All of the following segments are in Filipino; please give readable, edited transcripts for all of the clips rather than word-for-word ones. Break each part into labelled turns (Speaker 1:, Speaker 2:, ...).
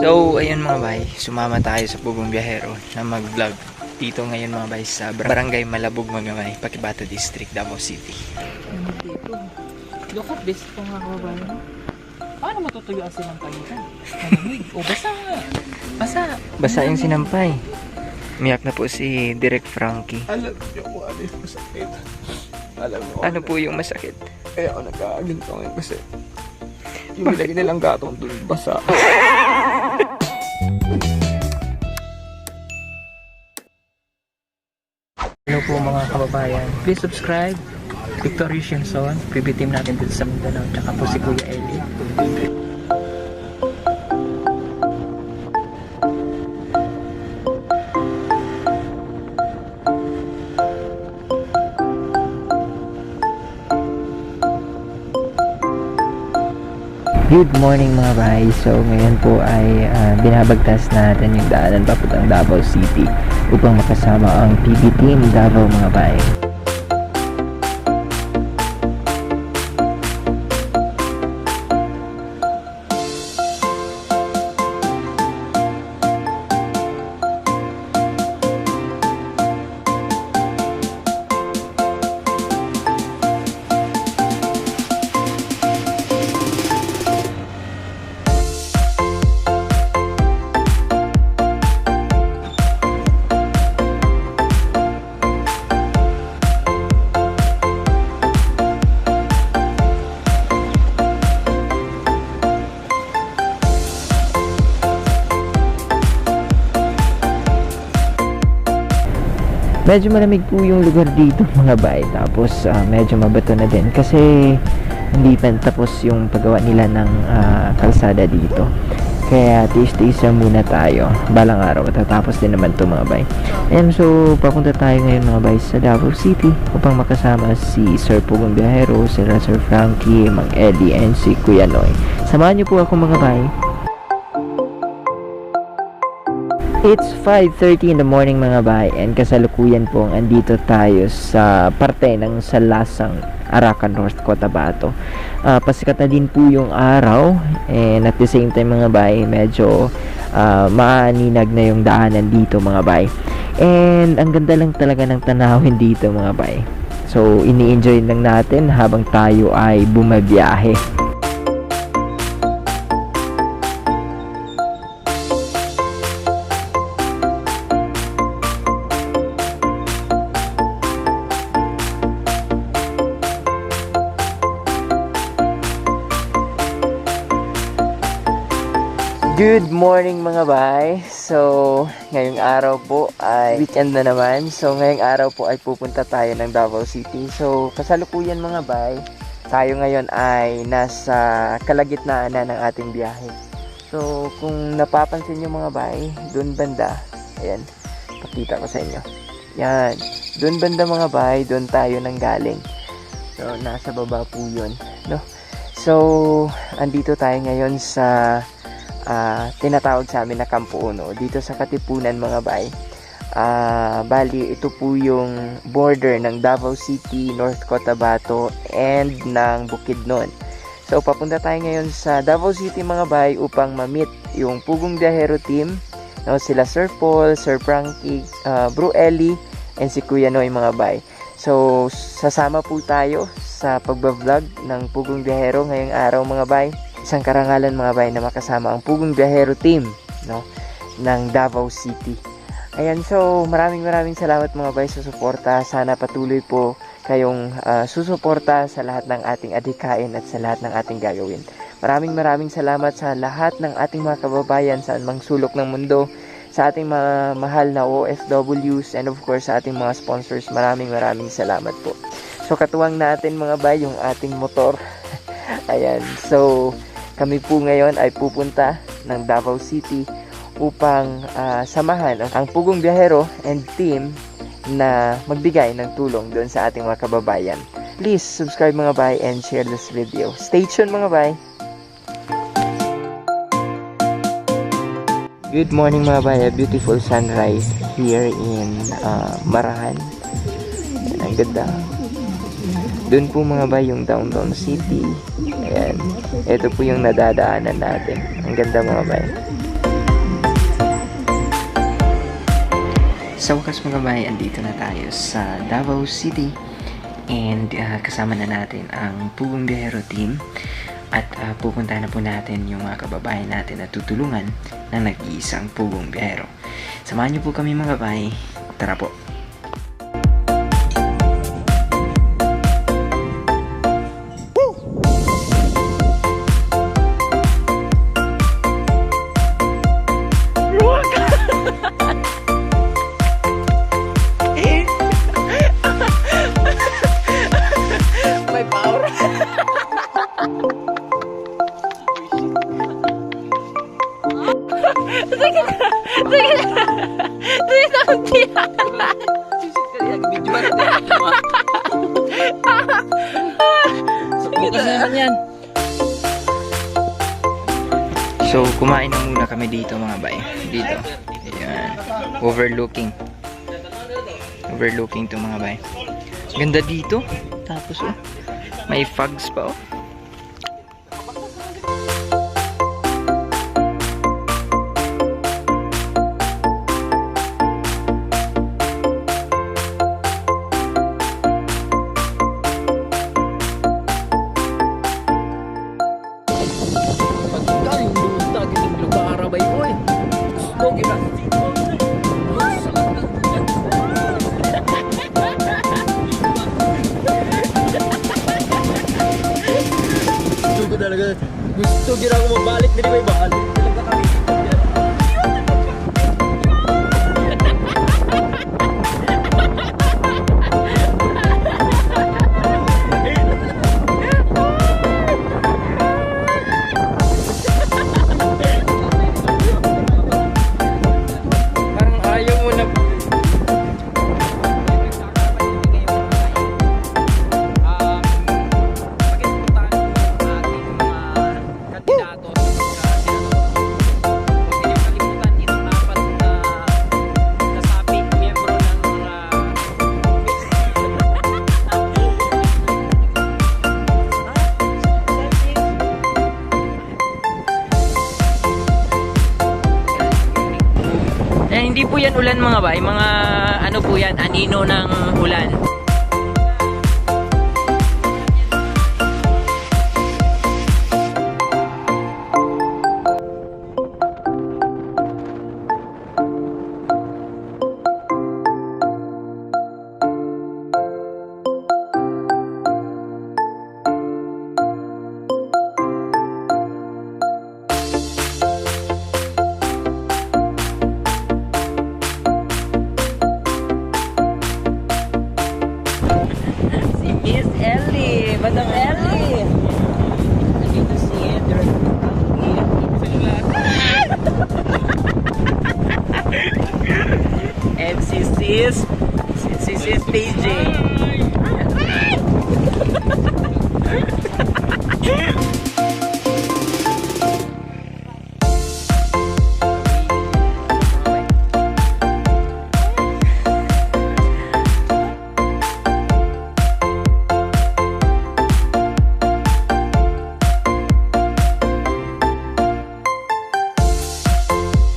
Speaker 1: So, ayun mga bay, sumama tayo sa Pugong Biyahero na mag-vlog dito ngayon mga bay sa Barangay Malabog mga bay, Pakibata District, Davao City.
Speaker 2: Dito. Look at this po mga kababayan. Paano matutuyo ang sinampay nito? O basa nga. Basa.
Speaker 1: Basa yung sinampay. Umiyak na po si Direk Frankie.
Speaker 3: Alam niyo kung ano yung masakit. Alam niyo
Speaker 1: Ano po yung masakit?
Speaker 3: Kaya ako nagkakaginto ngayon kasi yung nilagay nilang gatong dun basa.
Speaker 2: Hello po mga kababayan. Please subscribe. Victory Shinson. PB team natin dito sa Mindanao. Tsaka po si Kuya Eli.
Speaker 1: Good morning mga bay. So ngayon po ay binabagtas natin yung daanan papuntang Davao City upang makasama ang PB Team Davao mga bay. Medyo malamig po yung lugar dito mga bay. Tapos medyo mabato na din kasi hindi pa tapos yung paggawa nila ng kalsada dito. Kaya tiis-tiisa muna tayo. Balang araw matatapos din naman to mga bay. And so papunta tayo ngayon mga bay sa Davao City upang makasama si Sir Pugong Biyahero, sila Sir Frankie, Mang Eddie, and si Kuya Noy. Samahan niyo po ako mga bay. It's 5:30 in the morning mga bay, and kasalukuyan po andito tayo sa parte ng Salasang, Arakan North, Cotabato. Pasikat na din po yung araw, and at the same time mga bay, medyo maaninag na yung daanan dito mga bay. And ang ganda lang talaga ng tanawin dito mga bay. So ini-enjoy lang natin habang tayo ay bumabiyahe. Good morning mga bay. So, ngayong araw po ay weekend na naman. So, ngayong araw po ay pupunta tayo ng Davao City. So, kasalukuyan mga bay, tayo ngayon ay nasa kalagitnaan na ng ating biyahe. So, kung napapansin nyo mga bay, dun banda, ayan, pakita ko sa inyo. Yan, dun banda mga bay, dun tayo nanggaling. So, nasa baba po yun, no? So, andito tayo ngayon sa tinatawag sa amin na Campo Uno dito sa Katipunan mga bay. Bali ito po yung border ng Davao City, North Cotabato, and ng Bukidnon. So papunta tayo ngayon sa Davao City mga bay upang ma-meet yung Pugong Biyahero team, no, sila Sir Paul, Sir Frankie, Bro Eli, and si Kuya Noy mga bay. So sasama po tayo sa pagbablog ng Pugong Biyahero ngayong araw mga bay. Isang karangalan mga bay na makasama ang Pugong Biyahero team, no, ng Davao City. Ayan, so maraming salamat mga bay sa suporta. Sana patuloy po kayong susuporta sa lahat ng ating adhikain at sa lahat ng ating gagawin. Maraming salamat sa lahat ng ating mga kababayan sa anumang sulok ng mundo, sa ating mga mahal na OFWs, and of course sa ating mga sponsors. Maraming salamat po. So katuwang natin mga bay yung ating motor. Ayan, so kami po ngayon ay pupunta ng Davao City upang samahan ang Pugong Biyahero and team na magbigay ng tulong doon sa ating mga kababayan. Please subscribe mga bay and share this video. Stay tuned mga bay! Good morning mga bay, a beautiful sunrise here in Marahan. Ang ganda. Doon po mga bay yung downtown city. Ayan. Ito po yung nadadaanan natin. Ang ganda mga bay. Sa wakas mga bay, andito na tayo sa Davao City and kasama na natin ang Pugong Biyahero team at pupuntahan na po natin yung mga kababayan natin na tutulungan ng nag-iisang Pugong Biyahero. Samahan niyo po kami mga bay. Tara po. May power. So, kumain na muna kami dito mga bay. Dito. Ayan. Overlooking. Overlooking to mga bay. Ganda dito. Tapos oh, may fogs pa oh.
Speaker 3: Talaga gusto gira ko mabalik dili may balik talaga kami. Parang ayaw mo na hindi po yan ulan mga bay, mga ano po yan, anino ng ulan. Miss Ellie, Madam Ellie. Nandito si Edward. And si Sis PJ.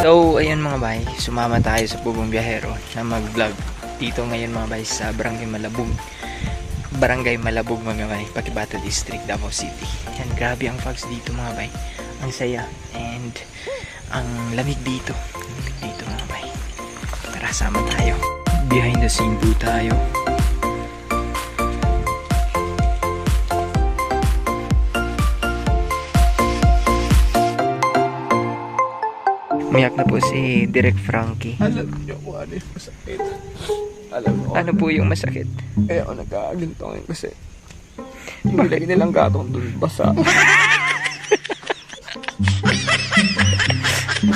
Speaker 3: So, ayun mga bay, sumama tayo sa Pugong Biyahero na mag-vlog dito ngayon mga bay sa Barangay Malabog. Barangay Malabog mga bay, Pakibata District, Davao City. Yan, grabe ang fogs dito mga bay. Ang saya and ang lamig dito. Lamig dito mga bay. Tara, sama tayo. Behind the scene po tayo. Umiyak na po si Direk Frankie. Alam niyo kung ano yung masakit. Alam mo.
Speaker 1: Ano po yung masakit?
Speaker 3: Eh ako nagkaganto ngayon kasi yung nilagay nilang gatong dun basa.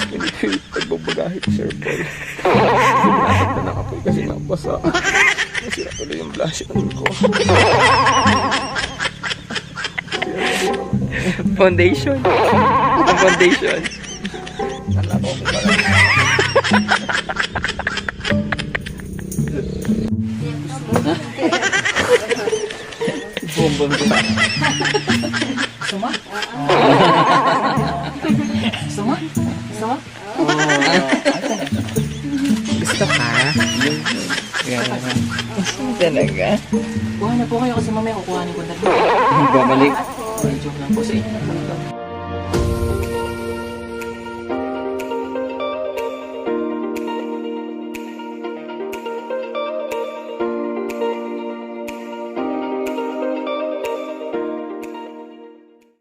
Speaker 3: Pinipilit pagbabagahe ko Sir Paul. Pinatag na nakapoy kasi nga basa. Nasira tuloy yung blush ko.
Speaker 1: Foundation. Ang foundation.
Speaker 3: Nalako ko pala.
Speaker 2: Bombong din. Suma? Suma? Suma?
Speaker 3: Gusto ka? Talaga?
Speaker 2: Kuha na po kayo kasi mamaya kukuhanin ko na rin.
Speaker 3: Babalik.
Speaker 2: Joke lang po sa inyo.